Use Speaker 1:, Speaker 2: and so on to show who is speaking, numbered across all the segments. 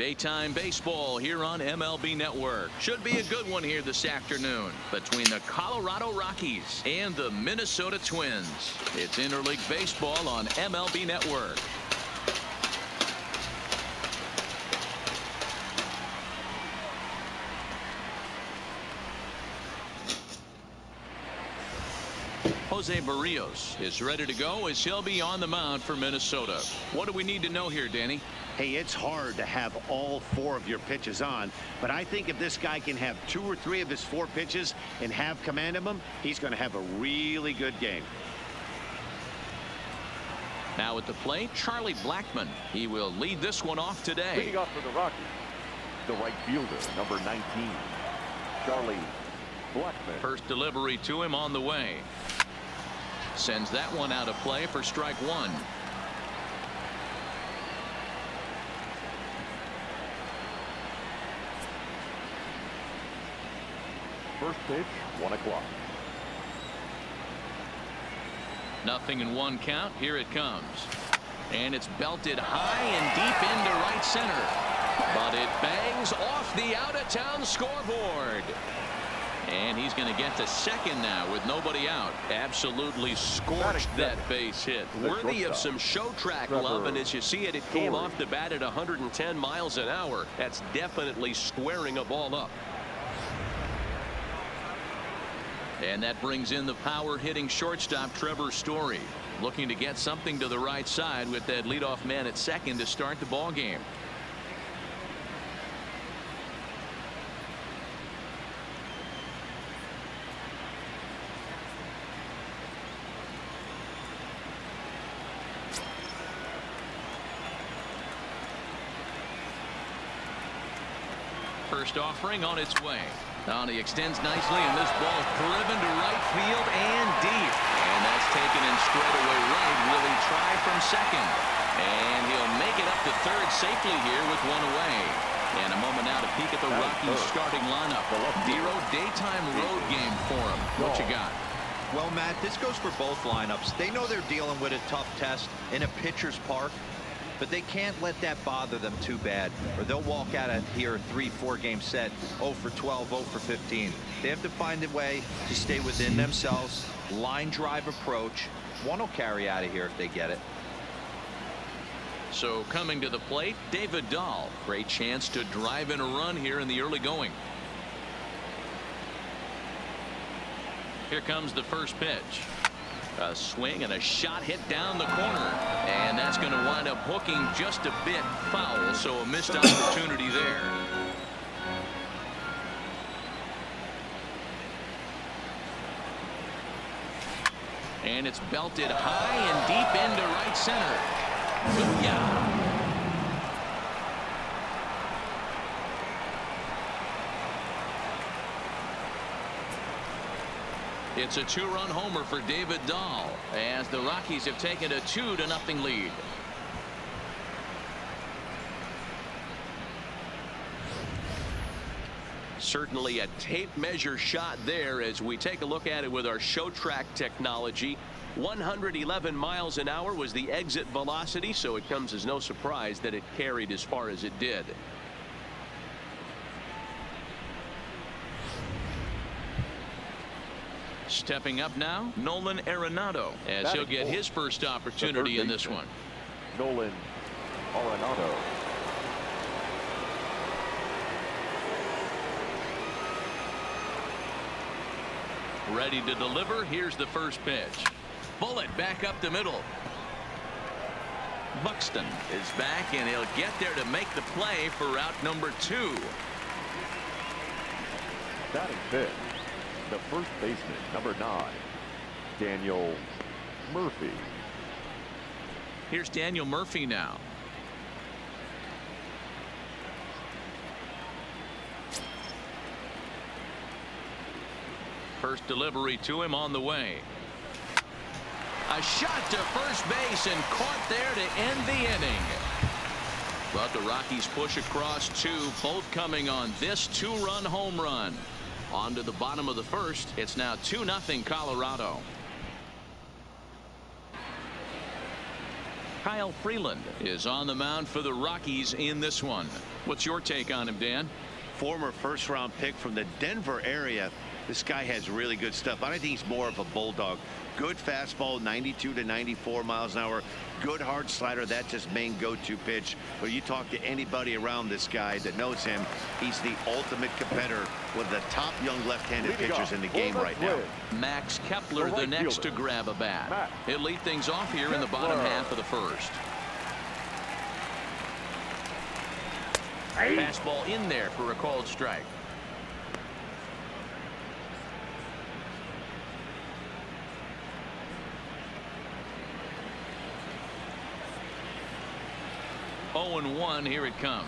Speaker 1: Daytime baseball here on MLB Network. Should be a good one here this afternoon between the Colorado Rockies and the Minnesota Twins. It's interleague baseball on MLB Network. Jose Barrios is ready to go as he'll be on the mound for Minnesota. What do we need to know here, Danny?
Speaker 2: Hey, it's hard to have all 4 of your pitches on, but I think if this guy can have 2 or 3 of his 4 pitches and have command of them, he's going to have a really good game.
Speaker 1: Now at the plate, Charlie Blackmon. He will lead this one off today.
Speaker 3: Leading off for the Rockies, the right fielder, number 19, Charlie Blackmon.
Speaker 1: First delivery to him on the way. Sends that one out of play for strike 1.
Speaker 3: First pitch, 1 o'clock.
Speaker 1: Nothing in 1 count. Here it comes. And it's belted high and deep into right center. But it bangs off the out-of-town scoreboard. And he's going to get to second now with nobody out. Absolutely scorched that base hit. Worthy of some show track love, and as you see it, it came off the bat at 110 miles an hour. That's definitely squaring a ball up. And that brings in the power hitting shortstop Trevor Story, looking to get something to the right side with that leadoff man at second to start the ball game. First offering on its way. Now he extends nicely, and this ball driven to right field and deep. And that's taken in straight away right. Will he try from second? And he'll make it up to third safely here with 1 away. And a moment now to peek at the Rockies starting lineup. Zero daytime road game for him. What you got?
Speaker 4: Well, Matt, this goes for both lineups. They know they're dealing with a tough test in a pitcher's park, but they can't let that bother them too bad, or they'll walk out of here a 3-4 game set 0 for 12, 0 for 15. They have to find a way to stay within themselves. Line drive approach. One will carry out of here if they get it.
Speaker 1: So coming to the plate, David Dahl. Great chance to drive in a run here in the early going. Here comes the first pitch. A swing and a shot hit down the corner, and that's going to wind up hooking just a bit foul, so a missed opportunity there. And it's belted high and deep into right center. Booyah! It's a 2-run homer for David Dahl as the Rockies have taken a 2-0 lead. Certainly a tape measure shot there as we take a look at it with our show track technology. 111 miles an hour was the exit velocity, so it comes as no surprise that it carried as far as it did. Stepping up now, Nolan Arenado, as he'll get his first opportunity in this one.
Speaker 3: Nolan Arenado.
Speaker 1: Ready to deliver. Here's the first pitch. Bullet back up the middle. Buxton is back, and he'll get there to make the play for route number 2.
Speaker 3: Batting fifth, the first baseman, number 9, Daniel Murphy.
Speaker 1: Here's Daniel Murphy now. First delivery to him on the way. A shot to first base and caught there to end the inning. But the Rockies push across 2, both coming on this 2-run home run. On to the bottom of the first. It's now 2-0 Colorado. Kyle Freeland is on the mound for the Rockies in this one. What's your take on him, Dan?
Speaker 2: Former first-round pick from the Denver area. This guy has really good stuff. I think he's more of a bulldog. Good fastball, 92 to 94 miles an hour. Good hard slider. That's his main go-to pitch. But you talk to anybody around this guy that knows him, he's the ultimate competitor, one of the top young left-handed pitchers in the game right now.
Speaker 1: Max Kepler, the next to grab a bat. He'll lead things off here in the bottom half of the first. Fastball in there for a called strike. Oh and 1, here it comes.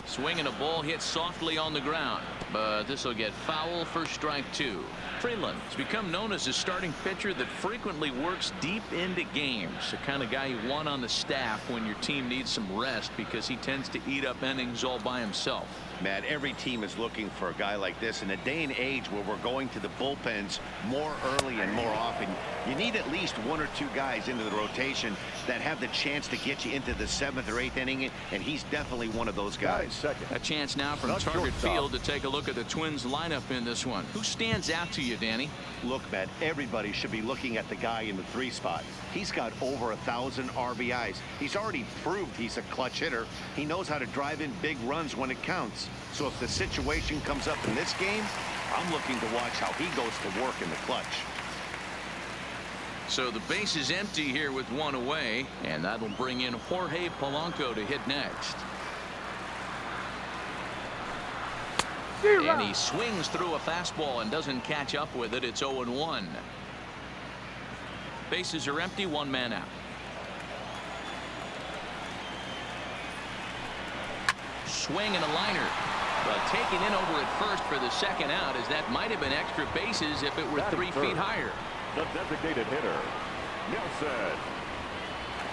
Speaker 1: Swinging a ball hit softly on the ground, but this will get foul for strike 2. Freeland has become known as a starting pitcher that frequently works deep into games. The kind of guy you want on the staff when your team needs some rest, because he tends to eat up innings all by himself.
Speaker 2: Matt, every team is looking for a guy like this in a day and age where we're going to the bullpens more early and more often. You need at least 1 or 2 guys into the rotation that have the chance to get you into the 7th or 8th inning, and he's definitely one of those guys.
Speaker 1: A chance now from target field to take a look at the Twins lineup in this one. Who stands out to you, Danny?
Speaker 2: Look, Matt, everybody should be looking at the guy in the 3 spot. He's got over 1,000 RBIs. He's already proved he's a clutch hitter. He knows how to drive in big runs when it counts. So if the situation comes up in this game, I'm looking to watch how he goes to work in the clutch.
Speaker 1: So the base is empty here with 1 away, and that'll bring in Jorge Polanco to hit next. And he swings through a fastball and doesn't catch up with it. It's 0-1. Bases are empty, 1 man out. Swing and a liner, but taken in over at first for the 2nd out, as that might have been extra bases if it were 3 feet higher.
Speaker 3: The designated hitter, Nelson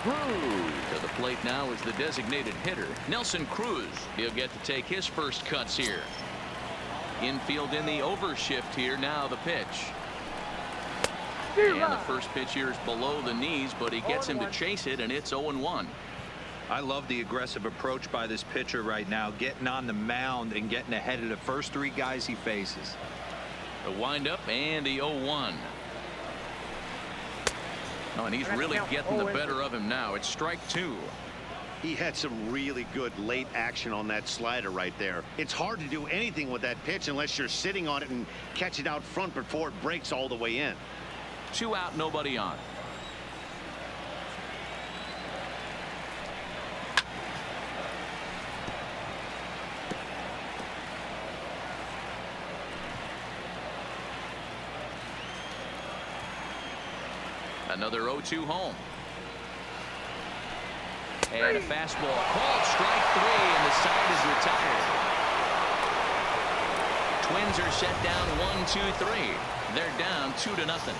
Speaker 3: Cruz.
Speaker 1: To the plate now is the designated hitter, Nelson Cruz. He'll get to take his first cuts here. Infield in the overshift here. Now the pitch. And the first pitch here is below the knees, but he gets him to chase it, and it's 0-1.
Speaker 4: I love the aggressive approach by this pitcher right now, getting on the mound and getting ahead of the first 3 guys he faces.
Speaker 1: The windup and the 0-1. Oh, and he's really getting the better of him now. It's strike 2.
Speaker 2: He had some really good late action on that slider right there. It's hard to do anything with that pitch unless you're sitting on it and catch it out front before it breaks all the way in.
Speaker 1: 2 out, nobody on. Another 0-2 home. And a fastball called strike 3, and the side is retired. Twins are set down 1-2-3. They're down 2-0.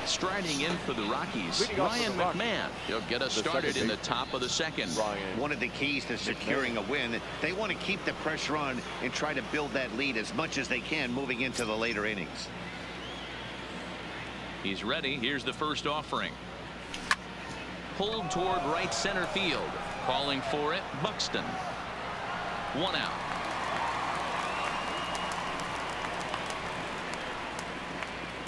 Speaker 1: Striding in for the Rockies, Ryan McMahon. He'll get us started in the top of the 2nd.
Speaker 2: One of the keys to securing a win, they want to keep the pressure on and try to build that lead as much as they can moving into the later innings.
Speaker 1: He's ready. Here's the first offering. Pulled toward right center field. Calling for it, Buxton. 1 out.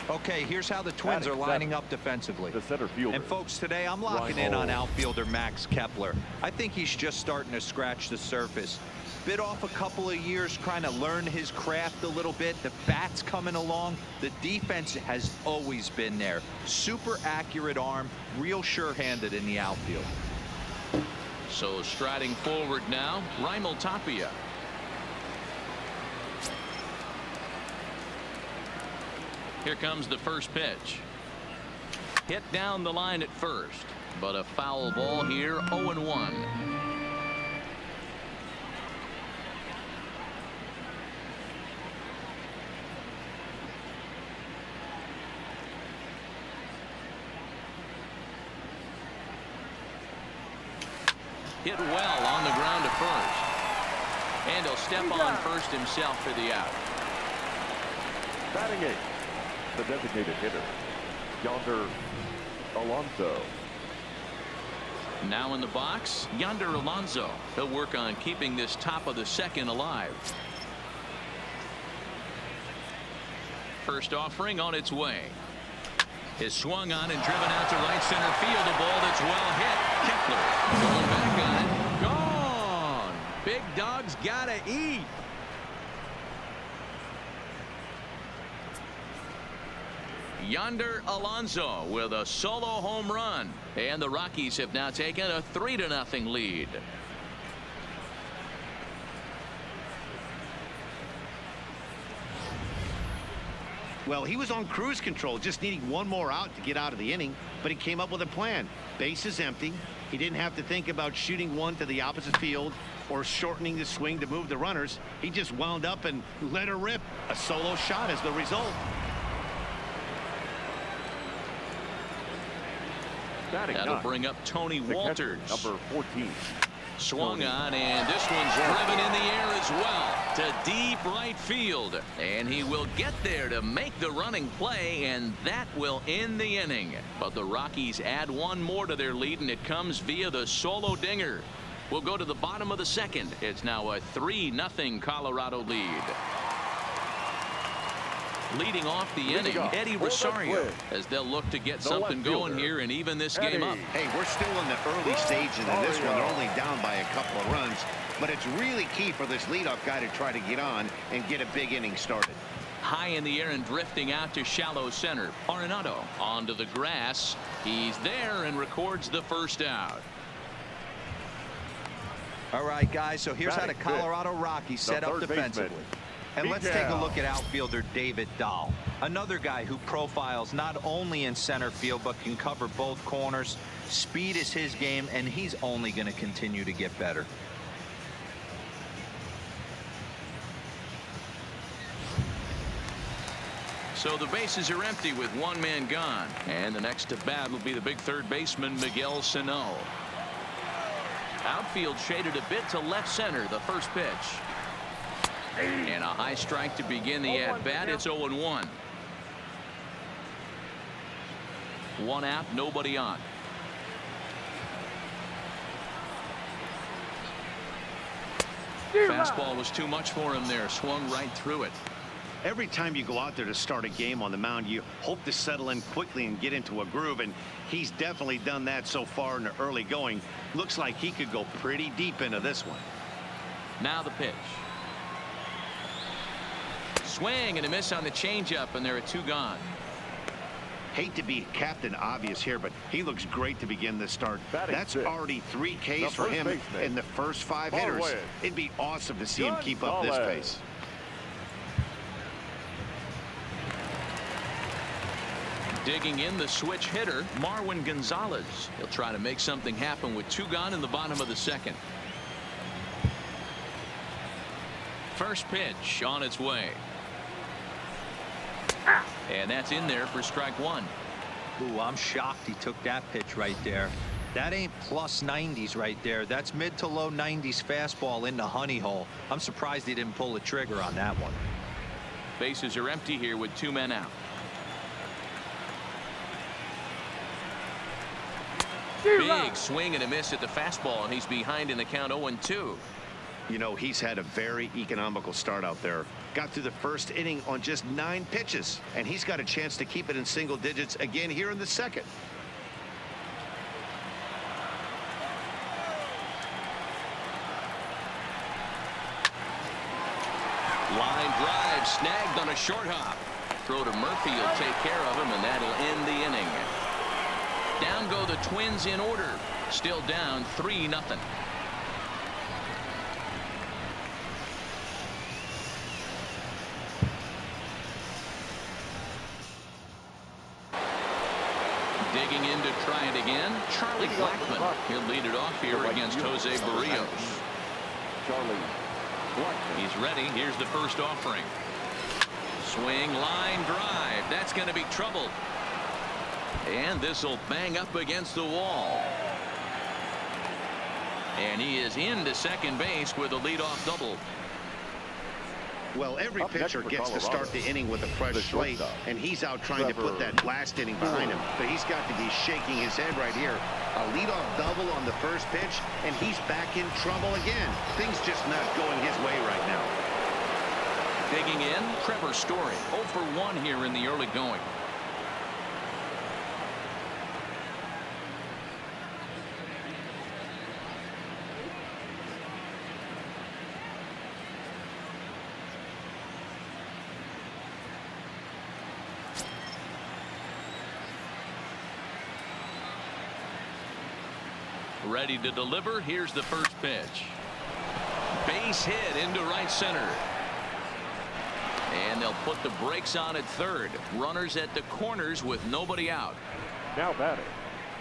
Speaker 4: Okay, here's how the Twins are lining up defensively.
Speaker 3: The center fielder.
Speaker 4: And folks, today I'm locking in on outfielder Max Kepler. I think he's just starting to scratch the surface. Bit off a couple of years trying to learn his craft a little bit. The bat's coming along. The defense has always been there. Super accurate arm, real sure-handed in the outfield.
Speaker 1: So striding forward now, Raimel Tapia. Here comes the first pitch. Hit down the line at first, but a foul ball here, 0-1. Hit well on the ground to first. And he'll step on first himself for the out.
Speaker 3: Batting eighth, the designated hitter, Yonder Alonso.
Speaker 1: Now in the box, Yonder Alonso. He'll work on keeping this top of the second alive. First offering on its way. Is swung on and driven out to right center field. A ball that's well hit. Kepler going back on it. Gone. Big dog's gotta eat. Yonder Alonso with a solo home run, and the Rockies have now taken a 3-0 lead.
Speaker 2: Well, he was on cruise control, just needing one more out to get out of the inning, but he came up with a plan. Base is empty. He didn't have to think about shooting one to the opposite field or shortening the swing to move the runners. He just wound up and let her rip. A solo shot is the result.
Speaker 1: That'll bring up Tony Walters.
Speaker 3: Number 14.
Speaker 1: Swung on, and this one's driven in the air as well to deep right field, and he will get there to make the running play, and that will end the inning. But the Rockies add one more to their lead, and it comes via the solo dinger. We'll go to the bottom of the second. It's now a 3-0 Colorado lead. Leading off the inning, Eddie Rosario, as they'll look to get something going here and even this game up.
Speaker 2: Hey, we're still in the early stages of this one. They're only down by a couple of runs, but it's really key for this leadoff guy to try to get on and get a big inning started.
Speaker 1: High in the air and drifting out to shallow center. Arenado onto the grass. He's there and records the first out.
Speaker 4: All right, guys, so here's how the Colorado Rockies set up defensively. And let's take a look at outfielder David Dahl, another guy who profiles not only in center field but can cover both corners. Speed is his game, and he's only going to continue to get better.
Speaker 1: So the bases are empty with one man gone, and the next to bat will be the big third baseman Miguel Sano. Outfield shaded a bit to left center. The first pitch. And a high strike to begin the at-bat. It's 0-1. One out, nobody on. Fastball was too much for him there. Swung right through it.
Speaker 2: Every time you go out there to start a game on the mound, you hope to settle in quickly and get into a groove, and he's definitely done that so far in the early going. Looks like he could go pretty deep into this one.
Speaker 1: Now the pitch. Swing and a miss on the changeup, and there are two gone.
Speaker 2: Hate to be Captain Obvious here, but he looks great to begin this start. That's already 3 Ks for him in the first 5 hitters. It'd be awesome to see him keep up this pace.
Speaker 1: Digging in, the switch hitter, Marwin Gonzalez. He'll try to make something happen with 2 gone in the bottom of the second. First pitch on its way. And that's in there for strike 1.
Speaker 4: Ooh, I'm shocked he took that pitch right there. That ain't plus 90s right there. That's mid to low 90s fastball in the honey hole. I'm surprised he didn't pull the trigger on that one.
Speaker 1: Bases are empty here with 2 men out. Big swing and a miss at the fastball, and he's behind in the count 0-2.
Speaker 2: You know, he's had a very economical start out there. Got through the first inning on just 9 pitches, and he's got a chance to keep it in single digits again here in the second.
Speaker 1: Line drive snagged on a short hop. Throw to Murphy will take care of him, and that'll end the inning. Down go the Twins in order. Still down 3-0. Digging in to try it again, Charlie Blackmon. He'll lead it off here against Jose Barrios.
Speaker 3: Charlie Blackmon.
Speaker 1: He's ready. Here's the first offering. Swing, line drive. That's going to be trouble. And this will bang up against the wall. And he is into second base with a leadoff double.
Speaker 2: Well, every
Speaker 3: Up next
Speaker 2: pitcher
Speaker 3: for
Speaker 2: gets to start
Speaker 3: Colorado,
Speaker 2: the inning with a fresh
Speaker 3: the
Speaker 2: slate,
Speaker 3: shortstop,
Speaker 2: and he's out trying to put that last inning behind him. But he's got to be shaking his head right here. A leadoff double on the first pitch, and he's back in trouble again. Things just not going his way right now.
Speaker 1: Digging in, Trevor Story, 0 for 1 here in the early going. Ready to deliver. Here's the first pitch. Base hit into right center. And they'll put the brakes on at third. Runners at the corners with nobody out.
Speaker 3: Now batting.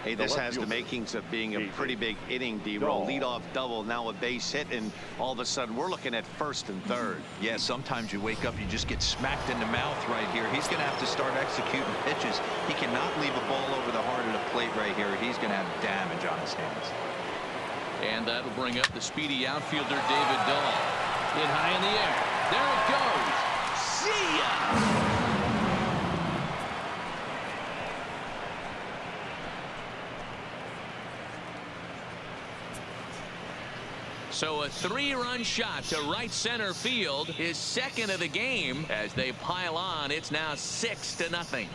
Speaker 2: Hey, this has the makings of being a pretty big inning, D-Roll. Leadoff double, now a base hit, and all of a sudden we're looking at first and third.
Speaker 4: Yeah, sometimes you wake up, you just get smacked in the mouth right here. He's going to have to start executing pitches. He cannot leave a ball over the heart of the plate right here. He's going to have damage on his hands.
Speaker 1: And that'll bring up the speedy outfielder David Dahl. Hit high in the air. There it goes. See ya! So a 3-run shot to right center field, his second of the game. As they pile on, it's now 6-0.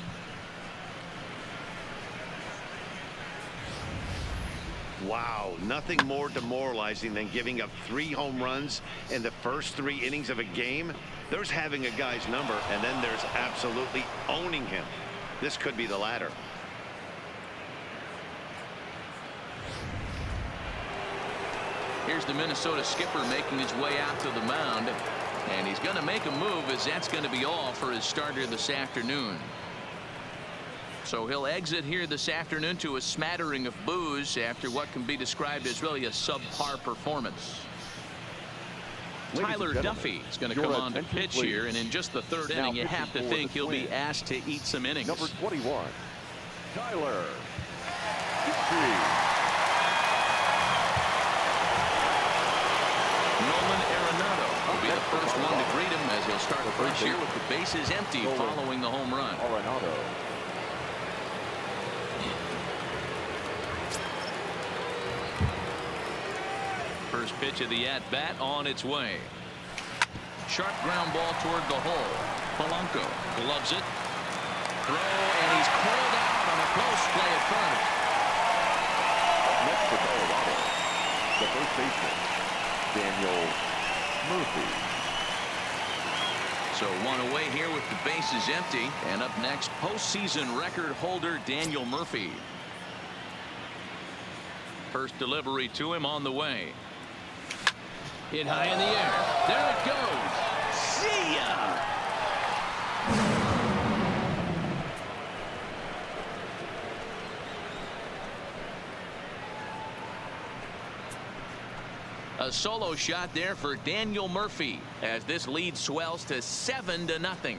Speaker 2: Wow, nothing more demoralizing than giving up 3 home runs in the first 3 innings of a game. There's having a guy's number, and then there's absolutely owning him. This could be the latter.
Speaker 1: Here's the Minnesota skipper making his way out to the mound, and he's going to make a move, as that's going to be all for his starter this afternoon. So he'll exit here this afternoon to a smattering of boos after what can be described as really a subpar performance. Tyler Duffy is going to come on to pitch here, and in just the third inning, you have to think he'll be asked to eat some innings.
Speaker 3: Number 21, Tyler Duffy.
Speaker 1: Nolan Arenado will be the first one to greet him, as he'll start fresh here with the bases empty following the home run.
Speaker 3: Arenado.
Speaker 1: First pitch of the at-bat on its way. Sharp ground ball toward the hole. Polanco gloves it. Throw, and he's called out on a close play at first.
Speaker 3: Up next for Colorado, the first baseman, Daniel Murphy.
Speaker 1: So 1 away here with the bases empty. And up next, postseason record holder Daniel Murphy. First delivery to him on the way. Hit high in the air. There it goes. See ya! A solo shot there for Daniel Murphy, as this lead swells to 7-0.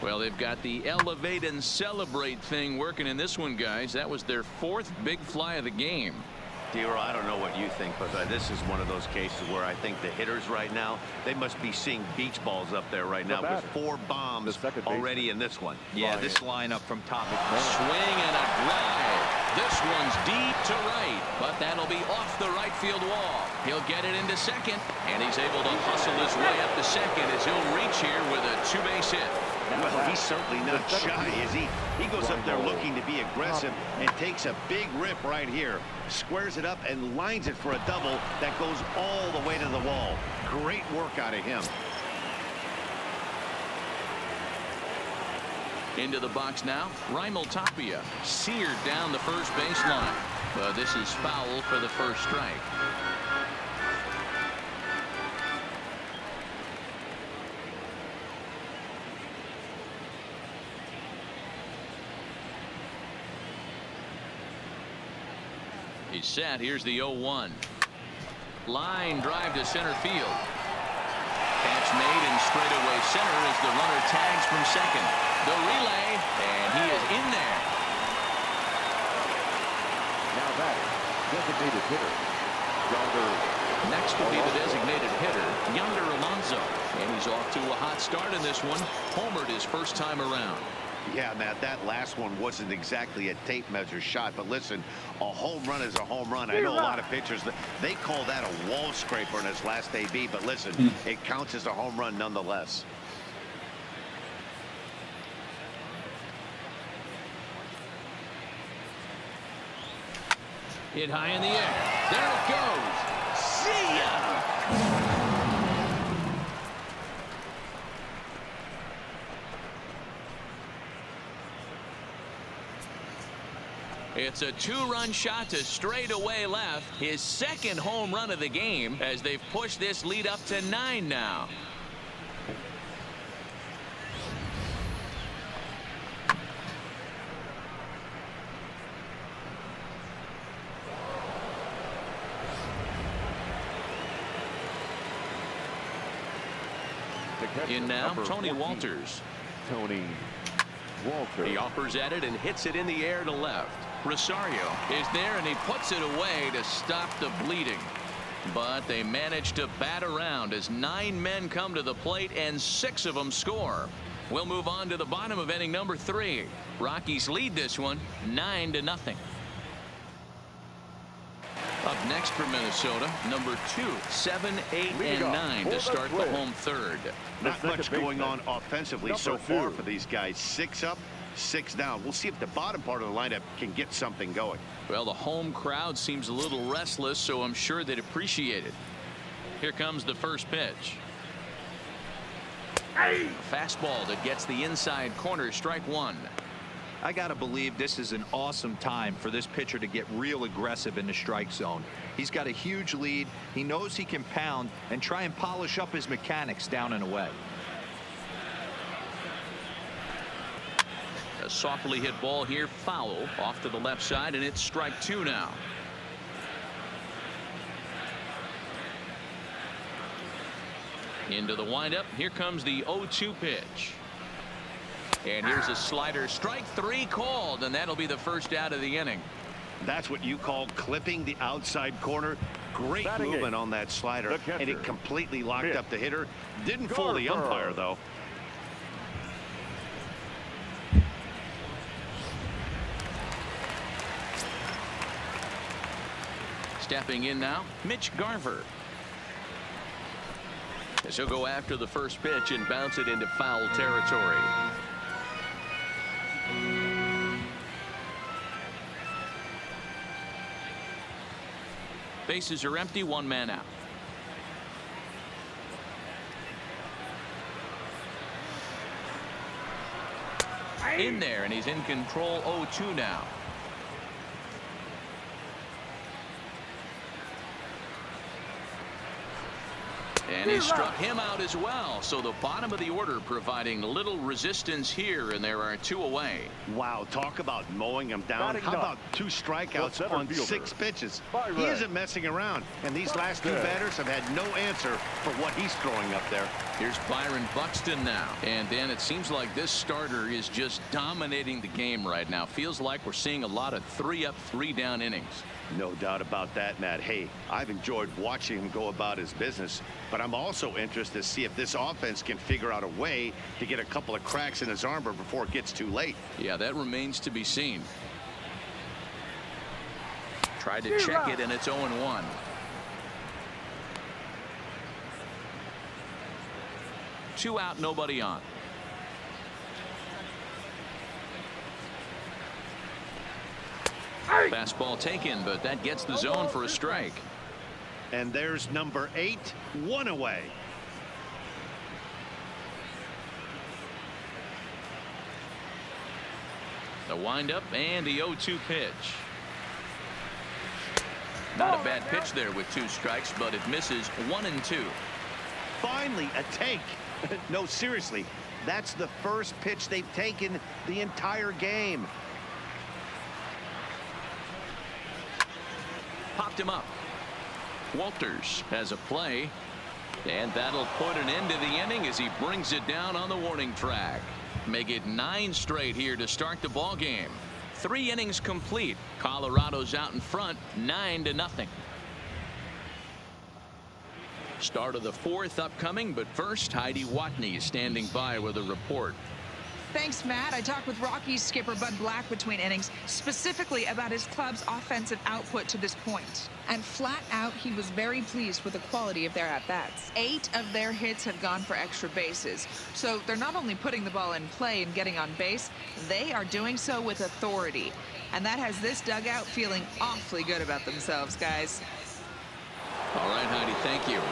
Speaker 1: Well, they've got the elevate and celebrate thing working in this one, guys. That was their 4th big fly of the game.
Speaker 2: D-Roll, I don't know what you think, but this is one of those cases where I think the hitters right now, they must be seeing beach balls up there right now, with 4 bombs already in this one.
Speaker 4: Yeah, this lineup from top.
Speaker 1: Swing and a drive. This one's deep to right, but that'll be off the right field wall. He'll get it into second, and he's able to hustle his way up to second as he'll reach here with a 2-base hit.
Speaker 2: Well, he's certainly not shy, is he? He goes up there looking to be aggressive and takes a big rip right here. Squares it up and lines it for a double that goes all the way to the wall. Great work out of him.
Speaker 1: Into the box now, Raimel Tapia seared down the first baseline. But this is foul for the first strike. He's set. Here's the 0-1. Line drive to center field. Catch made in straightaway center as the runner tags from second. The relay, and he is in there.
Speaker 3: Now batting, designated hitter, Yonder.
Speaker 1: Next will be the designated hitter, Yonder Alonso. And he's off to a hot start in this one. Homered his first time around.
Speaker 2: Yeah, Matt, that last one wasn't exactly a tape measure shot, but listen, a home run is a home run. I know a lot of pitchers, they call that a wall scraper in his last AB, but listen, it counts as a home run nonetheless.
Speaker 1: Hit high in the air. There it goes. See ya! It's a two-run shot to straightaway left. His second home run of the game as they've pushed this lead up to 9 now. In now, Tony
Speaker 3: 14,
Speaker 1: Walters.
Speaker 3: Tony Walters.
Speaker 1: He offers at it and hits it in the air to left. Rosario is there and he puts it away to stop the bleeding. But they manage to bat around as 9 men come to the plate and 6 of them score. We'll move on to the bottom of inning number 3. Rockies lead this one 9-0. Up next for Minnesota, number 2, 7, 8, and 9 to start the home third.
Speaker 2: Not much going on offensively so far for these guys. 6 up, 6 down. We'll see if the bottom part of the lineup can get something going.
Speaker 1: Well, the home crowd seems a little restless, so I'm sure they'd appreciate it. Here comes the first pitch. A fastball that gets the inside corner, strike 1.
Speaker 4: I got to believe this is an awesome time for this pitcher to get real aggressive in the strike zone. He's got a huge lead. He knows he can pound and try and polish up his mechanics down and away.
Speaker 1: A softly hit ball here, foul off to the left side, and it's strike 2 now. Into the windup. Here comes the 0-2 pitch. And here's a slider. Strike 3 called, and that'll be the first out of the inning.
Speaker 2: That's what you call clipping the outside corner. Great movement on that slider, and it completely locked up the hitter. Didn't fool the umpire, though.
Speaker 1: Stepping in now, Mitch Garver. As he'll go after the first pitch and bounce it into foul territory. Bases are empty, 1 man out. In there, and he's in control. 0-2 now. And he struck him out as well. So the bottom of the order providing little resistance here, and there are 2 away.
Speaker 2: Wow, talk about mowing him down. How about 2 strikeouts on 6 pitches? He isn't messing around, and these last 2 batters have had no answer for what he's throwing up there.
Speaker 1: Here's Byron Buxton now, and then it seems like this starter is just dominating the game right now. Feels like we're seeing a lot of 3 up, 3 down innings.
Speaker 2: No doubt about that, Matt. Hey, I've enjoyed watching him go about his business, but I'm also interested to see if this offense can figure out a way to get a couple of cracks in his armor before it gets too late.
Speaker 1: Yeah, that remains to be seen. Tried to check it, and it's 0-1. Two out, nobody on. Fastball taken, but that gets the zone for a strike.
Speaker 2: And there's number 8, 1 away.
Speaker 1: The windup and the 0-2 pitch. Not a bad pitch there with 2 strikes, but it misses 1 and 2.
Speaker 2: Finally, a take. No, seriously, that's the first pitch they've taken the entire game.
Speaker 1: Popped him up. Walters has a play, and that'll put an end to the inning as he brings it down on the warning track. Make it 9 straight here to start the ball game. 3 innings complete. Colorado's out in front 9-0. Start of the 4th upcoming, but first Heidi Watney standing by with a report.
Speaker 5: Thanks, Matt. I talked with Rockies skipper Bud Black between innings, specifically about his club's offensive output to this point. And flat out, he was very pleased with the quality of their at-bats. 8 of their hits have gone for extra bases. So they're not only putting the ball in play and getting on base, they are doing so with authority. And that has this dugout feeling awfully good about themselves, guys.
Speaker 1: All right, Heidi, thank you.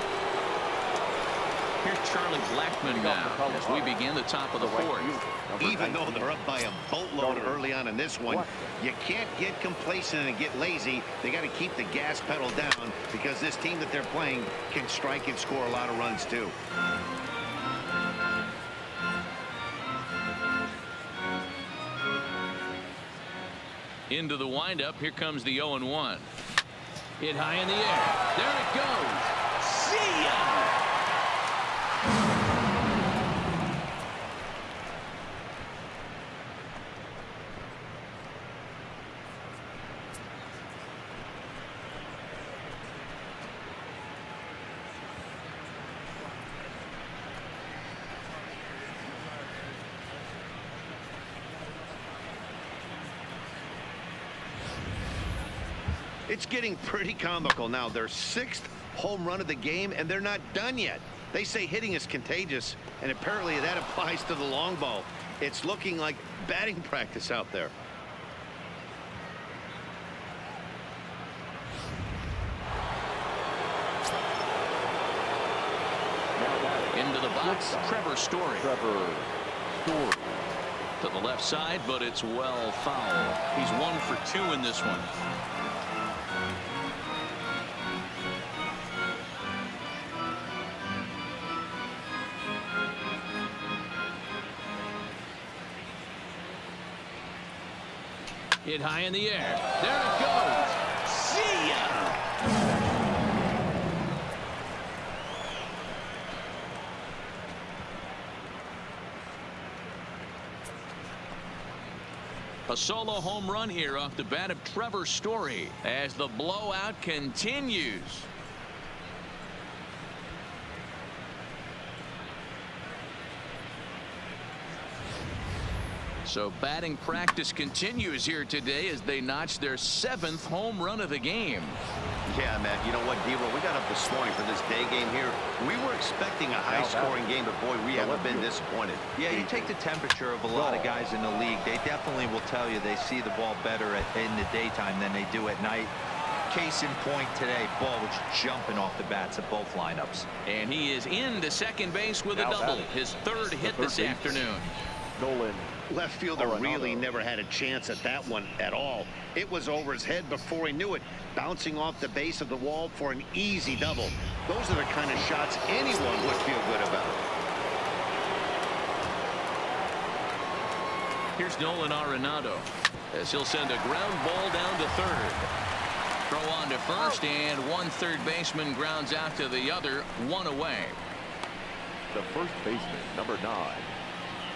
Speaker 1: Here's Charlie Blackmon now as we begin the top of the 4th.
Speaker 2: Even though they're up by a boatload early on in this one, you can't get complacent and get lazy. They got to keep the gas pedal down because this team that they're playing can strike and score a lot of runs too.
Speaker 1: Into the windup. Here comes the 0-1. Hit high in the air. There it goes. See ya!
Speaker 2: It's getting pretty comical now. Their 6th home run of the game, and they're not done yet. They say hitting is contagious, and apparently that applies to the long ball. It's looking like batting practice out there.
Speaker 1: Into the box, Trevor Story. To the left side, but it's well foul. He's 1 for 2 in this one. Hit high in the air. There it goes. See ya! A solo home run here off the bat of Trevor Story as the blowout continues. So batting practice continues here today as they notch their 7th home run of the game.
Speaker 2: Yeah, Matt, you know what, D-Roll, we got up this morning for this day game here. We were expecting a high-scoring game, but boy, we haven't been disappointed.
Speaker 4: Yeah, you take the temperature of a lot of guys in the league. They definitely will tell you they see the ball better in the daytime than they do at night. Case in point today, ball was jumping off the bats of both lineups.
Speaker 1: And he is into second base with a double. His 3rd hit this afternoon.
Speaker 3: Nolan.
Speaker 2: Left fielder really never had a chance at that one at all. It was over his head before he knew it, bouncing off the base of the wall for an easy double. Those are the kind of shots anyone would feel good about.
Speaker 1: Here's Nolan Arenado as he'll send a ground ball down to 3rd. Throw on to 1st, and one 3rd baseman grounds out to the other, 1 away.
Speaker 3: The first baseman, number 9,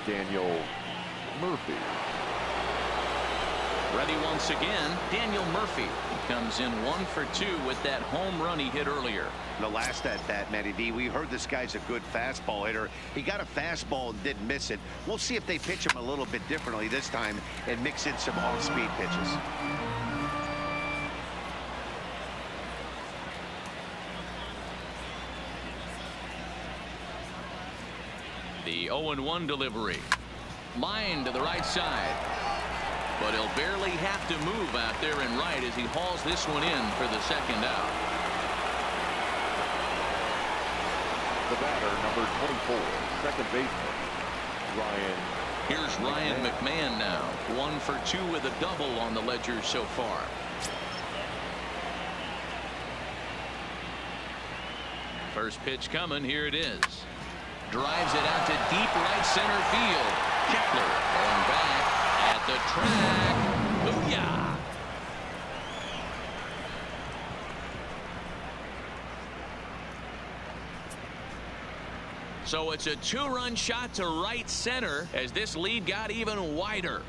Speaker 3: Daniel Murphy.
Speaker 1: Ready once again, Daniel Murphy. He comes in 1 for 2 with that home run he hit earlier.
Speaker 2: The last at bat, Matty D, we heard this guy's a good fastball hitter. He got a fastball and didn't miss it. We'll see if they pitch him a little bit differently this time and mix in some off-speed pitches.
Speaker 1: The 0-1 delivery. Line to the right side. But he'll barely have to move out there in right as he hauls this one in for the 2nd out.
Speaker 3: The batter, number 24, second baseman, Ryan.
Speaker 1: Here's Ryan McMahon now. 1 for 2 with a double on the ledger so far. First pitch coming. Here it is. Drives it out to deep right center field. Kepler going back at the track. Booyah! So it's a 2-run shot to right center as this lead got even wider.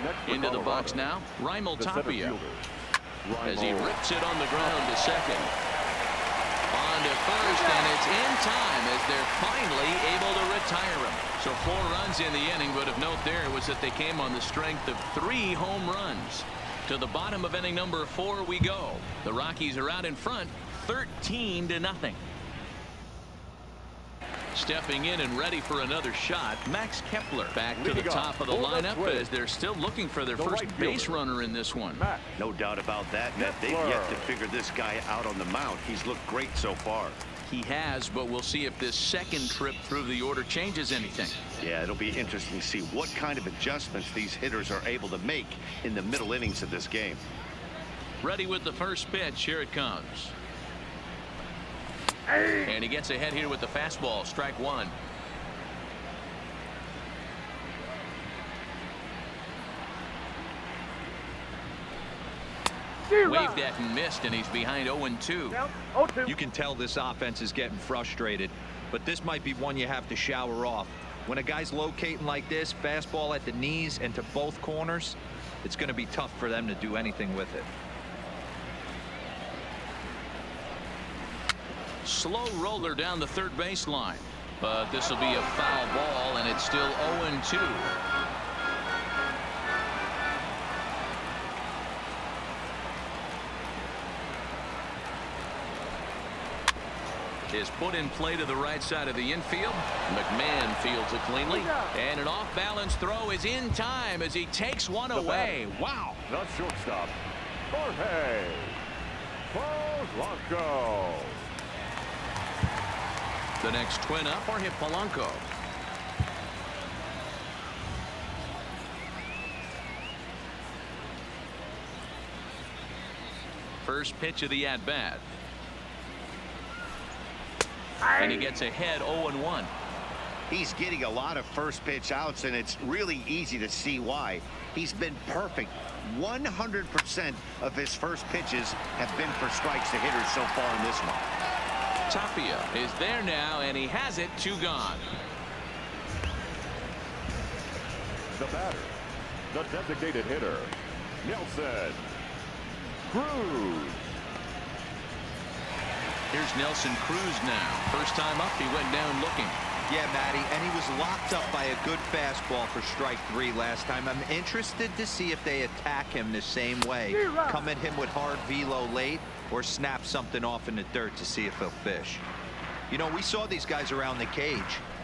Speaker 3: Next for
Speaker 1: Into the box
Speaker 3: Colorado,
Speaker 1: now, Raimel
Speaker 3: the center
Speaker 1: Tapia.
Speaker 3: fielder,
Speaker 1: As he
Speaker 3: Raimel.
Speaker 1: rips it on the ground to second. On to first, and it's in time as they're finally able to retire him. So 4 runs in the inning, but of note there was that they came on the strength of 3 home runs. To the bottom of inning number 4 we go. The Rockies are out in front, 13-0. Stepping in and ready for another shot, Max Kepler back to the top of the lineup as they're still looking for their first base runner in this one.
Speaker 2: No doubt about that, Matt. They've yet to figure this guy out on the mound. He's looked great so far.
Speaker 1: He has, but we'll see if this second trip through the order changes anything.
Speaker 2: Yeah, it'll be interesting to see what kind of adjustments these hitters are able to make in the middle innings of this game.
Speaker 1: Ready with the first pitch. Here it comes. And he gets ahead here with the fastball. Strike 1. Waved at and missed, and he's behind 0-2.
Speaker 4: You can tell this offense is getting frustrated, but this might be one you have to shower off. When a guy's locating like this, fastball at the knees and to both corners, it's going to be tough for them to do anything with it.
Speaker 1: Slow roller down the third baseline, but this will be a foul ball, and it's still 0-2. Is put in play to the right side of the infield. McMahon fields it cleanly, and an off-balance throw is in time as he takes one away. Wow.
Speaker 3: The shortstop, Jorge Polanco.
Speaker 1: The next twin up for Polanco. First pitch of the at-bat. And he gets ahead 0-1.
Speaker 2: He's getting a lot of first pitch outs, and it's really easy to see why. He's been perfect. 100% of his first pitches have been for strikes to hitters so far in this one.
Speaker 1: Tapia is there now, and he has it. 2 gone.
Speaker 3: The batter, the designated hitter, Nelson Cruz.
Speaker 1: Here's Nelson Cruz now. First time up, he went down looking.
Speaker 4: Yeah, Matty, and he was locked up by a good fastball for strike 3 last time. I'm interested to see if they attack him the same way. Come at him with hard velo late or snap something off in the dirt to see if he'll fish. You know, we saw these guys around the cage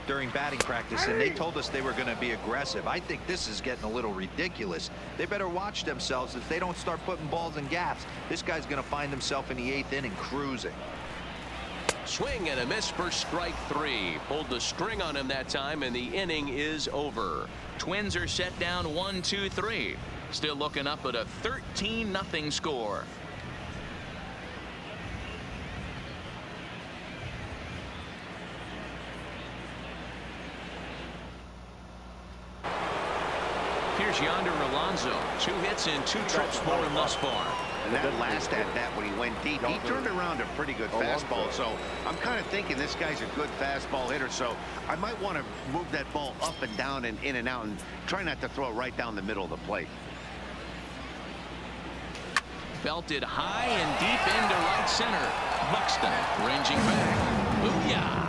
Speaker 4: during batting practice, and they told us they were going to be aggressive. I think this is getting a little ridiculous. They better watch themselves. If they don't start putting balls in gaps, this guy's going to find himself in the 8th inning cruising.
Speaker 1: Swing and a miss for strike 3. Pulled the string on him that time, and the inning is over. Twins are set down 1-2-3. Still looking up at a 13-0 score. Here's Yonder Alonso. 2 hits and 2 trips for him thus far.
Speaker 2: And that last at-bat when he went deep, he turned around a pretty good fastball. So I'm kind of thinking this guy's a good fastball hitter. So I might want to move that ball up and down and in and out and try not to throw it right down the middle of the plate.
Speaker 1: Belted high and deep into right center. Buxton ranging back. Booyah!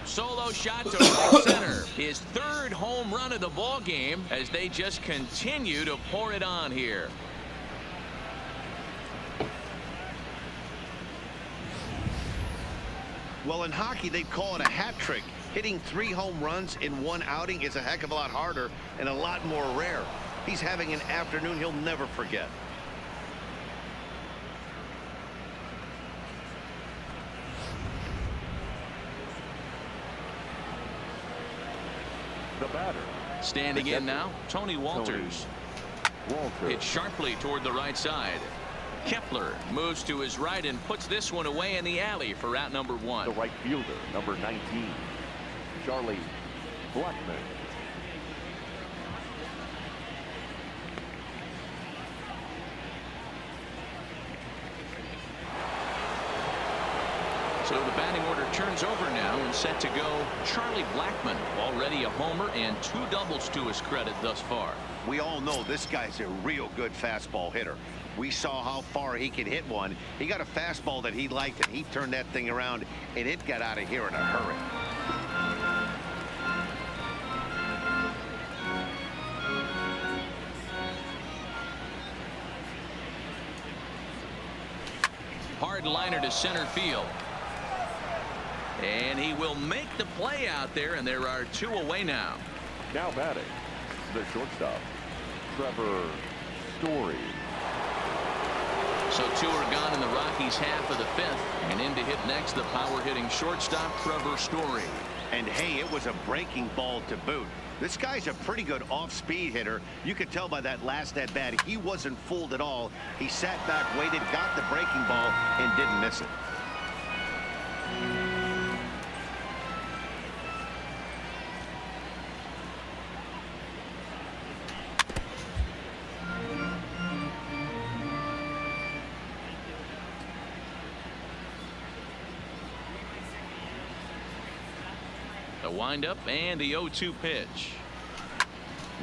Speaker 1: Solo shot to right center. His 3rd home run of the ball game as they just continue to pour it on here.
Speaker 2: Well, in hockey, they'd call it a hat trick. Hitting 3 home runs in 1 outing is a heck of a lot harder and a lot more rare. He's having an afternoon he'll never forget.
Speaker 3: The batter,
Speaker 1: Standing in now, Tony Walters. Hit sharply toward the right side. Kepler moves to his right and puts this one away in the alley for out number 1.
Speaker 3: The right fielder, number 19, Charlie Blackmon.
Speaker 1: So the batting batting order turns over now, and set to go Charlie Blackmon. Already a homer and 2 doubles to his credit thus far.
Speaker 2: We all know this guy's a real good fastball hitter. We saw how far he could hit one. He got a fastball that he liked, and he turned that thing around, and it got out of here in a hurry.
Speaker 1: Hard liner to center field. And he will make the play out there, and there are 2 away now.
Speaker 3: Now batting, the shortstop, Trevor Story.
Speaker 1: So 2 are gone in the Rockies' half of the 5th. And in to hit next, the power-hitting shortstop, Trevor Story.
Speaker 2: And hey, it was a breaking ball to boot. This guy's a pretty good off-speed hitter. You could tell by that last at-bat he wasn't fooled at all. He sat back, waited, got the breaking ball, and didn't miss it.
Speaker 1: The windup and the 0-2 pitch.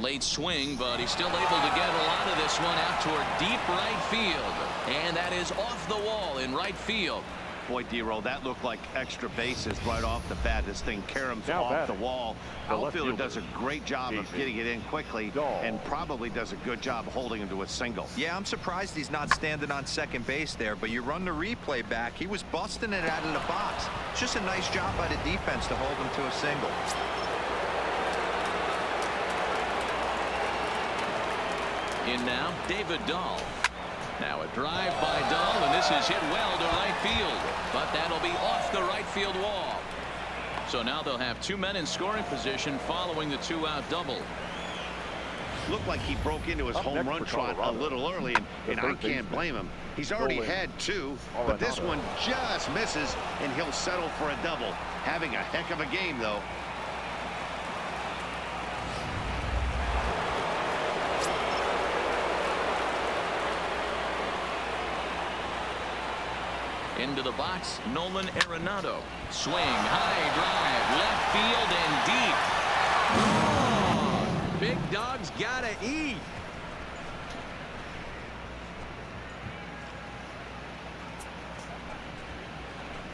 Speaker 1: Late swing, but he's still able to get a lot of this one out toward deep right field. And that is off the wall in right field.
Speaker 2: Boy, D-Roll, that looked like extra bases right off the bat. This thing caroms off the wall. Outfielder does a great job of getting it in quickly and probably does a good job holding him to a single.
Speaker 4: Yeah, I'm surprised he's not standing on second base there, but you run the replay back. He was busting it out of the box. It's just a nice job by the defense to hold him to a single.
Speaker 1: In now, David Dahl. Now a drive by Dahl, and this is hit well to right field, but that'll be off the right field wall. So now they'll have 2 men in scoring position following the 2-out double.
Speaker 2: Looked like he broke into his home run trot a little early, and I can't blame him. He's already had 2, but this one just misses, and he'll settle for a double. Having a heck of a game, though.
Speaker 1: Into the box, Nolan Arenado. Swing, high drive, left field and deep. Oh, big dog's gotta eat.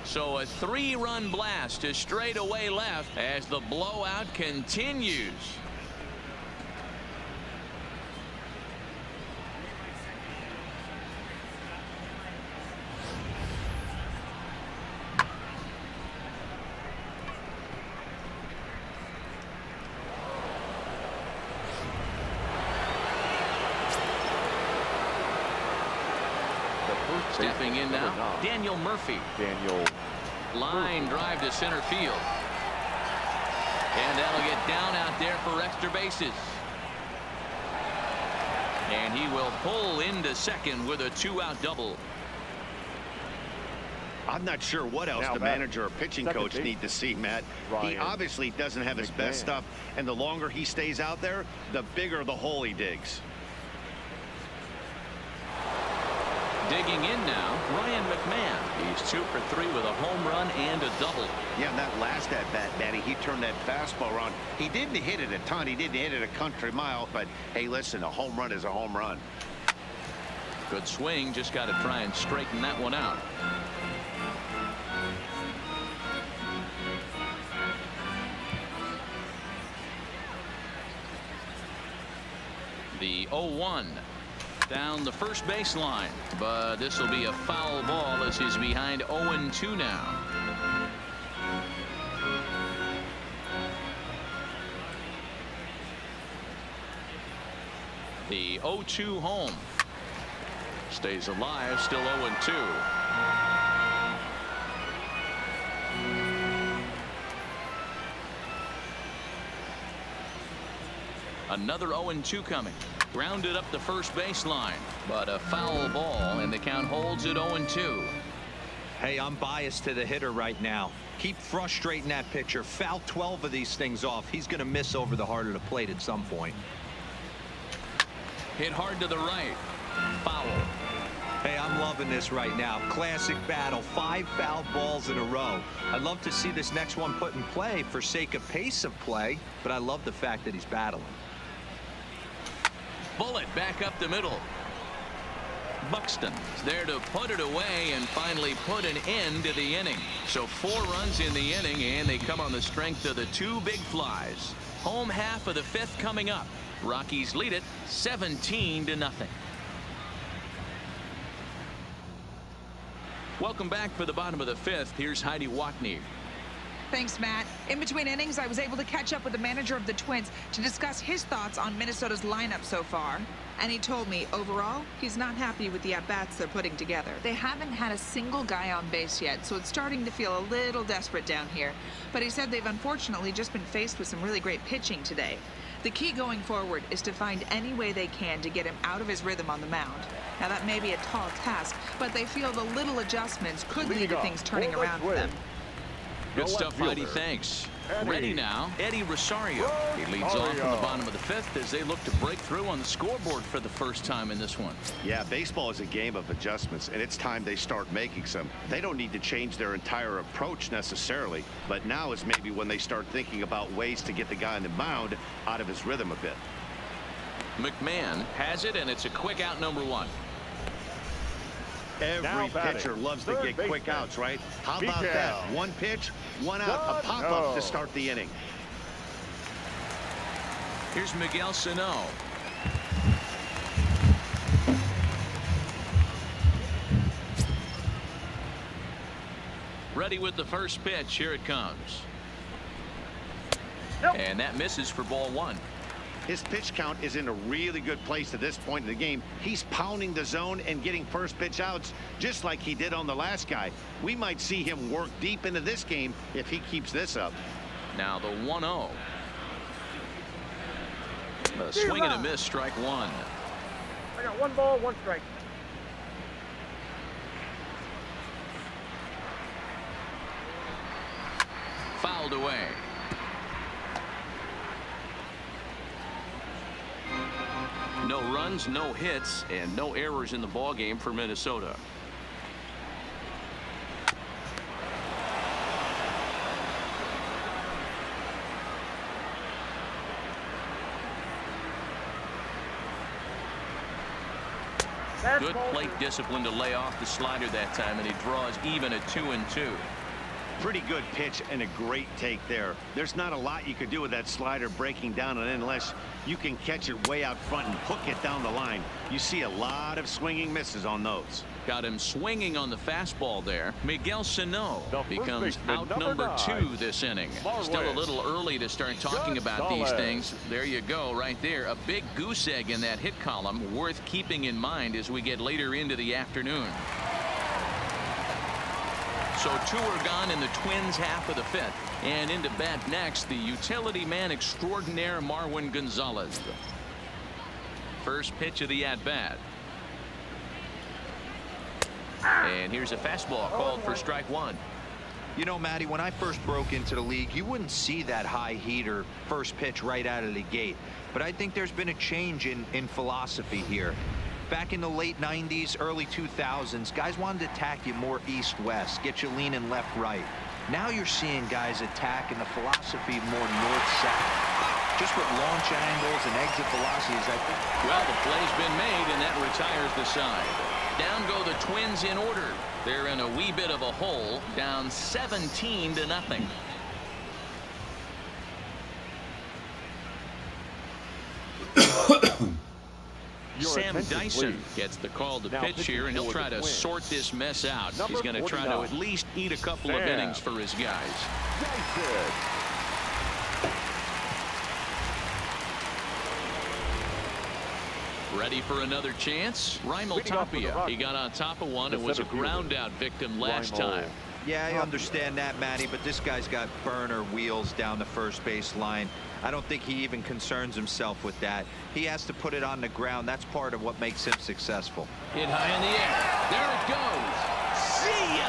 Speaker 1: So a 3-run blast to straightaway left as the blowout continues. Stepping in now, Daniel Murphy. Line drive to center field. And that'll get down out there for extra bases. And he will pull into second with a 2-out double.
Speaker 2: I'm not sure what else the manager or pitching coach need to see, Matt. He obviously doesn't have his best stuff, and the longer he stays out there, the bigger the hole he digs.
Speaker 1: Digging in now, Ryan McMahon. He's 2 for 3 with a home run and a double.
Speaker 2: Yeah, and that last at-bat, Matty, he turned that fastball around. He didn't hit it a ton. He didn't hit it a country mile. But, hey, listen, a home run is a home run.
Speaker 1: Good swing. Just got to try and straighten that one out. The 0-1. Down the first baseline, but this will be a foul ball as he's behind 0-2 now. The 0-2 home stays alive, still 0-2. Another 0-2 coming. Grounded up the first baseline, but a foul ball, and the count holds at 0-2.
Speaker 4: Hey, I'm biased to the hitter right now. Keep frustrating that pitcher. Foul 12 of these things off. He's going to miss over the heart of the plate at some point.
Speaker 1: Hit hard to the right. Foul.
Speaker 4: Hey, I'm loving this right now. Classic battle. 5 foul balls in a row. I'd love to see this next one put in play for sake of pace of play, but I love the fact that he's battling.
Speaker 1: Bullet back up the middle. Buxton's there to put it away and finally put an end to the inning. So 4 runs in the inning, and they come on the strength of the 2 big flies. Home half of the 5th coming up. Rockies lead it 17-0. Welcome back for the bottom of the 5th. Here's Heidi Watney.
Speaker 5: Thanks, Matt. In between innings, I was able to catch up with the manager of the Twins to discuss his thoughts on Minnesota's lineup so far. And he told me, overall, he's not happy with the at-bats they're putting together. They haven't had a single guy on base yet, so it's starting to feel a little desperate down here. But he said they've unfortunately just been faced with some really great pitching today. The key going forward is to find any way they can to get him out of his rhythm on the mound. Now, that may be a tall task, but they feel the little adjustments could lead to things turning around for them.
Speaker 1: Good stuff, Heidi. Thanks. Ready now, Eddie Rosario. He leads off in the bottom of the 5th as they look to break through on the scoreboard for the first time in this one.
Speaker 2: Yeah, baseball is a game of adjustments, and it's time they start making some. They don't need to change their entire approach necessarily, but now is maybe when they start thinking about ways to get the guy on the mound out of his rhythm a bit.
Speaker 1: McMahon has it, and it's a quick out, number 1.
Speaker 2: Every pitcher loves to get quick outs, right? How about that? 1 pitch, 1 out, a pop-up to start the inning.
Speaker 1: Here's Miguel Sano. Ready with the first pitch. Here it comes. And that misses for ball 1.
Speaker 2: His pitch count is in a really good place at this point in the game. He's pounding the zone and getting first pitch outs just like he did on the last guy. We might see him work deep into this game if he keeps this up.
Speaker 1: Now the 1-0. A swing and a miss, strike 1.
Speaker 6: I got 1 ball, 1 strike.
Speaker 1: Fouled away. No runs, no hits, and no errors in the ball game for Minnesota. Good plate discipline to lay off the slider that time, and he draws even at 2-2.
Speaker 2: Pretty good pitch and a great take there. There's not a lot you could do with that slider breaking down and unless you can catch it way out front and hook it down the line. You see a lot of swinging misses on those.
Speaker 1: Got him swinging on the fastball there. Miguel Sano becomes out number 2 this inning. Still a little early to start talking about these things. There you go, right there. A big goose egg in that hit column, worth keeping in mind as we get later into the afternoon. So 2 are gone in the Twins half of the 5th. And into bat next, the utility man extraordinaire Marwin Gonzalez. First pitch of the at-bat. And here's a fastball called for strike 1.
Speaker 4: You know, Matty, when I first broke into the league, you wouldn't see that high heater first pitch right out of the gate. But I think there's been a change in philosophy here. Back in the late 90s, early 2000s, guys wanted to attack you more east-west, get you leaning left-right. Now you're seeing guys attack in the philosophy more north-south. Just with launch angles and exit velocities, I think.
Speaker 1: Well, the play's been made, and that retires the side. Down go the Twins in order. They're in a wee bit of a hole, down 17-0. Sam Dyson gets the call to pitch here, and he'll try to sort this mess out. He's going to try to at least eat a couple of innings for his guys. Ready for another chance? Raimel Tapia. He got on top of one and was a ground out victim last time.
Speaker 4: Yeah, I understand that, Matty, but this guy's got burner wheels down the first base line. I don't think he even concerns himself with that. He has to put it on the ground. That's part of what makes him successful.
Speaker 1: Hit high in the air. There it goes. See ya!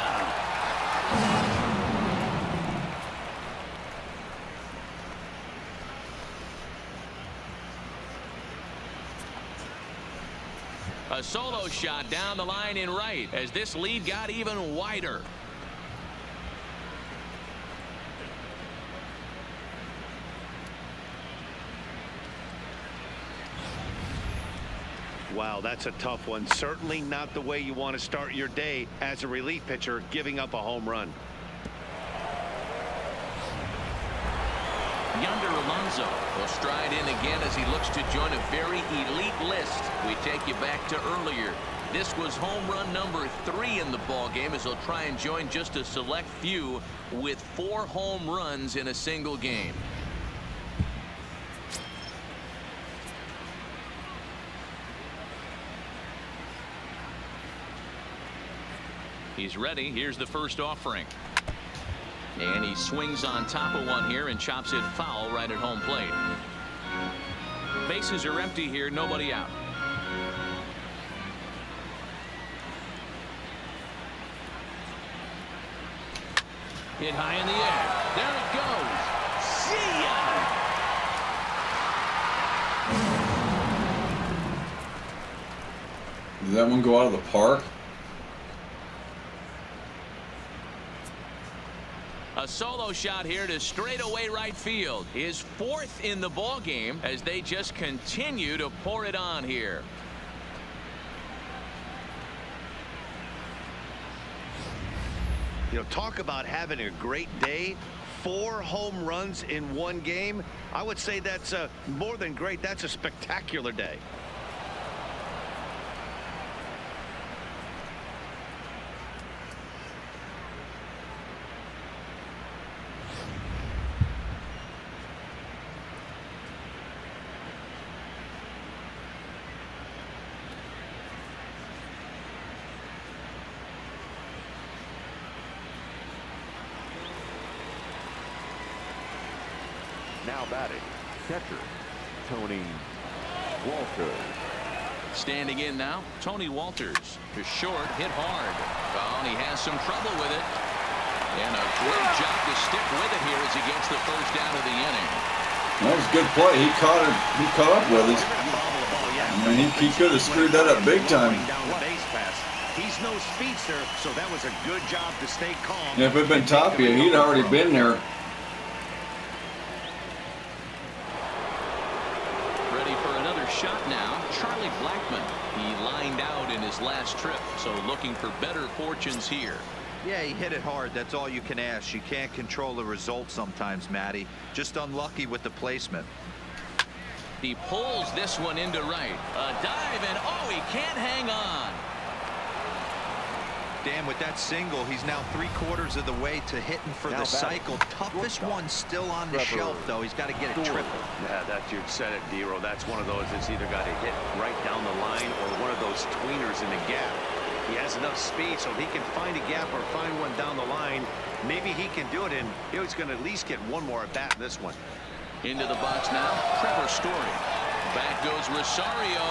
Speaker 1: A solo shot down the line in right as this lead got even wider.
Speaker 2: Wow, that's a tough one. Certainly not the way you want to start your day as a relief pitcher, giving up a home run.
Speaker 1: Yonder Alonso will stride in again as he looks to join a very elite list. We take you back to earlier. This was home run number 3 in the ball game as he'll try and join just a select few with 4 home runs in a single game. He's ready. Here's the first offering. And he swings on top of one here and chops it foul right at home plate. Bases are empty here. Nobody out. Hit high in the air. There it goes. See ya.
Speaker 7: Did that one go out of the park?
Speaker 1: A solo shot here to straightaway right field. His 4th in the ball game as they just continue to pour it on here.
Speaker 2: You know, talk about having a great day. 4 home runs in one game. I would say that's more than great. That's a spectacular day.
Speaker 3: Now batting, catcher, Tony Walters.
Speaker 1: Standing in now, Tony Walters. To short, hit hard. Oh, and he has some trouble with it. And a great job to stick with it here as he gets the first down of the inning.
Speaker 7: That was a good play. He caught it. He caught up with it. I mean, he could have screwed that up big time.
Speaker 2: He's no speedster, so that was a good job to stay calm.
Speaker 7: And if it had been Tapia, he'd already been there.
Speaker 1: Shot now, Charlie Blackmon. He lined out in his last trip, so looking for better fortunes here.
Speaker 4: Yeah, he hit it hard. That's all you can ask. You can't control the result sometimes, Matty. Just unlucky with the placement.
Speaker 1: He pulls this one into right. A dive, and oh, he can't hang on.
Speaker 4: Dan, with that single, he's now 3/4 of the way to hitting for the cycle. Toughest one still on the shelf, though. He's got to get it triple.
Speaker 2: Yeah, you said it, Dero. That's one of those that's either got to hit right down the line or one of those tweeners in the gap. He has enough speed so he can find a gap or find one down the line. Maybe he can do it, and he's going to at least get one more at bat in this one.
Speaker 1: Into the box now, Trevor Story. Back goes Rosario.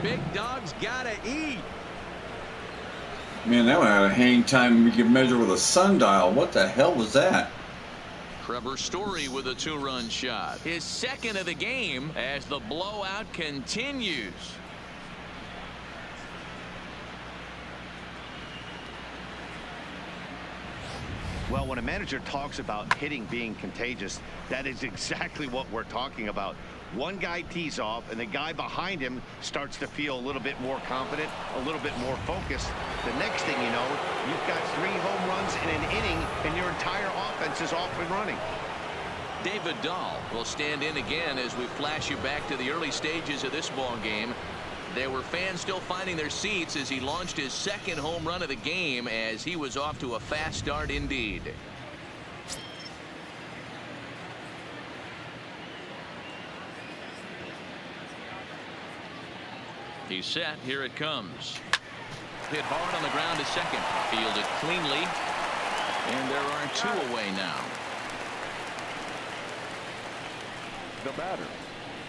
Speaker 1: Big dog's gotta eat.
Speaker 7: Man, that one had a hang time you could measure with a sundial. What the hell was that?
Speaker 1: Trevor Story with a 2-run shot. His 2nd of the game as the blowout continues.
Speaker 2: Well, when a manager talks about hitting being contagious, that is exactly what we're talking about. One guy tees off, and the guy behind him starts to feel a little bit more confident, a little bit more focused. The next thing you know, you've got 3 home runs in an inning, and your entire offense is off and running.
Speaker 1: David Dahl will stand in again as we flash you back to the early stages of this ball game. There were fans still finding their seats as he launched his 2nd home run of the game as he was off to a fast start indeed. He's set. Here it comes. Hit hard on the ground to second. Fielded cleanly. And there are 2 away now.
Speaker 3: The batter,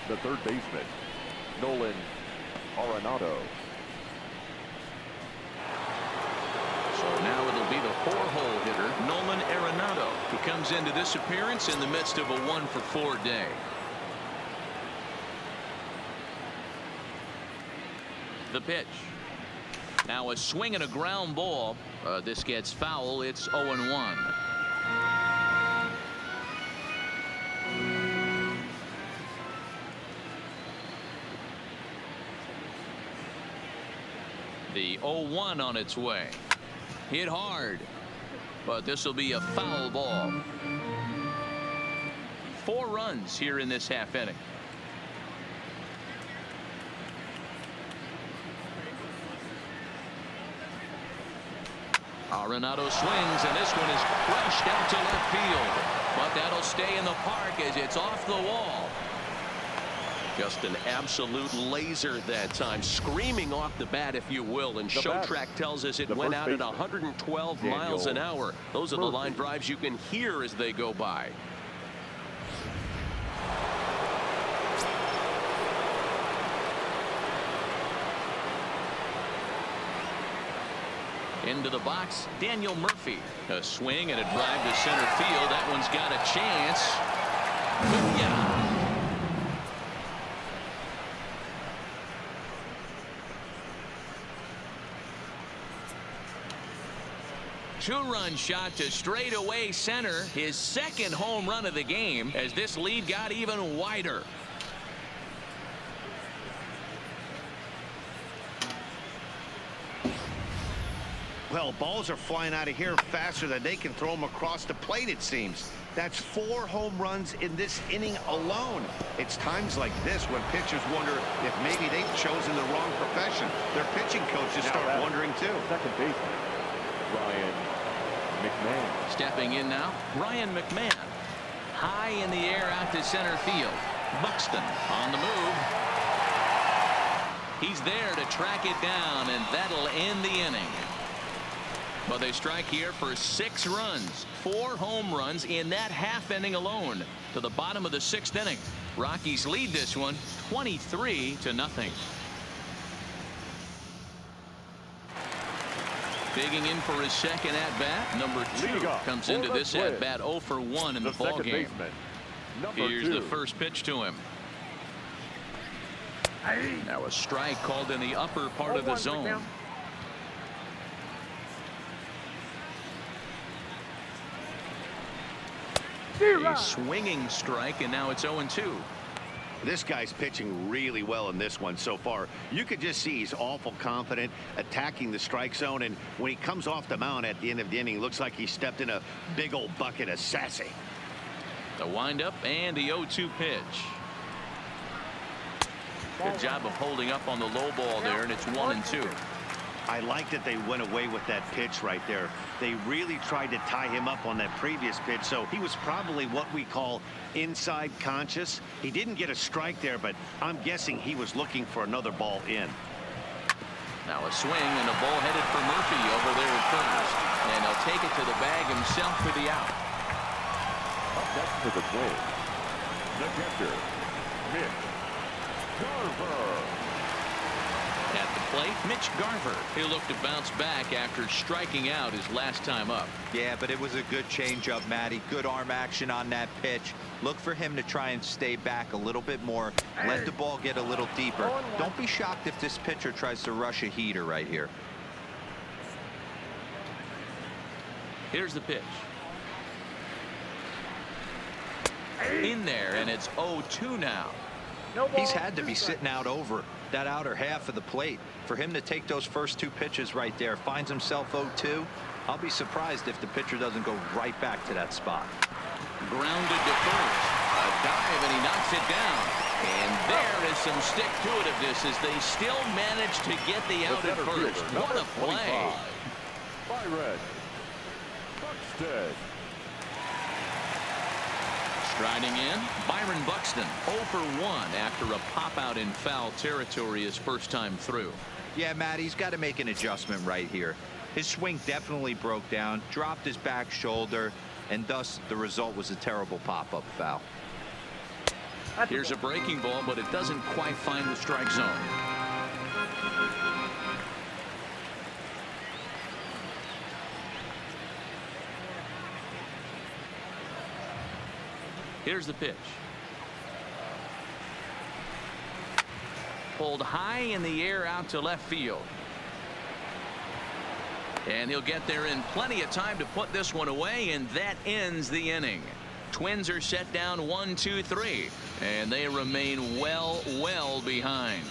Speaker 3: the third baseman, Nolan Arenado.
Speaker 1: So now it'll be the 4-hole hitter, Nolan Arenado. He comes into this appearance in the midst of a 1-for-4 day. The pitch. Now a swing and a ground ball. This gets foul. It's 0-1. The 0-1 on its way. Hit hard, but this will be a foul ball. 4 runs here in this half inning. Arenado swings, and this one is crushed out to left field, but that'll stay in the park as it's off the wall.
Speaker 8: Just an absolute laser that time, screaming off the bat, if you will. And Show Track tells us it went out at 112 miles an hour. Those are the line drives you can hear as they go by.
Speaker 1: Into the box, Daniel Murphy. A swing and a drive to center field. That one's got a chance. Yeah. 2-run shot to straightaway center. His second home run of the game as this lead got even wider.
Speaker 2: Well, balls are flying out of here faster than they can throw them across the plate, it seems. That's 4 home runs in this inning alone. It's times like this when pitchers wonder if maybe they've chosen the wrong profession. Their pitching coaches start wondering too.
Speaker 3: Second baseman, Ryan McMahon.
Speaker 1: Stepping in now, Ryan McMahon. High in the air out to center field. Buxton on the move. He's there to track it down, and that'll end the inning. But they strike here for 6 runs, 4 home runs in that half inning alone. To the bottom of the 6th inning. Rockies lead this one 23-0. Digging in for his second at bat. Number 2 comes into this at bat 0 for 1 in the ball game. Here's the first pitch to him. Now a strike called in the upper part of the zone. A swinging strike, and now it's 0-2.
Speaker 2: This guy's pitching really well in this one so far. You could just see he's awful confident attacking the strike zone, and when he comes off the mound at the end of the inning, looks like he stepped in a big old bucket of sassy.
Speaker 1: The windup and the 0-2 pitch. Good job of holding up on the low ball there, and it's 1-2.
Speaker 2: I like that they went away with that pitch right there. They really tried to tie him up on that previous pitch, so he was probably what we call inside conscious. He didn't get a strike there, but I'm guessing he was looking for another ball in.
Speaker 1: Now a swing and a ball headed for Murphy over there at first, and he'll take it to the bag himself for the out.
Speaker 3: Up next to the plate, the catcher, Mitch Garver.
Speaker 1: At the plate, Mitch Garver. He'll look to bounce back after striking out his last time up.
Speaker 4: Yeah, but it was a good changeup, Matty. Good arm action on that pitch. Look for him to try and stay back a little bit more. Let the ball get a little deeper. Don't be shocked if this pitcher tries to rush a heater right here.
Speaker 1: Here's the pitch. In there, and it's 0-2 now.
Speaker 4: He's had to be sitting out over that outer half of the plate. For him to take those first 2 pitches right there, finds himself 0-2. I'll be surprised if the pitcher doesn't go right back to that spot.
Speaker 1: Grounded to first. A dive, and he knocks it down. And there is some stick to it of this as they still manage to get the out at first. What a play.
Speaker 3: Byron Buxton.
Speaker 1: Striding in, Byron Buxton 0 for 1 after a pop out in foul territory his first time through.
Speaker 4: Yeah, Matt, he's got to make an adjustment right here. His swing definitely broke down, dropped his back shoulder, and thus the result was a terrible pop-up foul.
Speaker 1: Here's a breaking ball, but it doesn't quite find the strike zone. Here's the pitch. pulled high in the air out to left field. And he'll get there in plenty of time to put this one away, and that ends the inning. Twins are set down 1-2-3, and they remain well behind.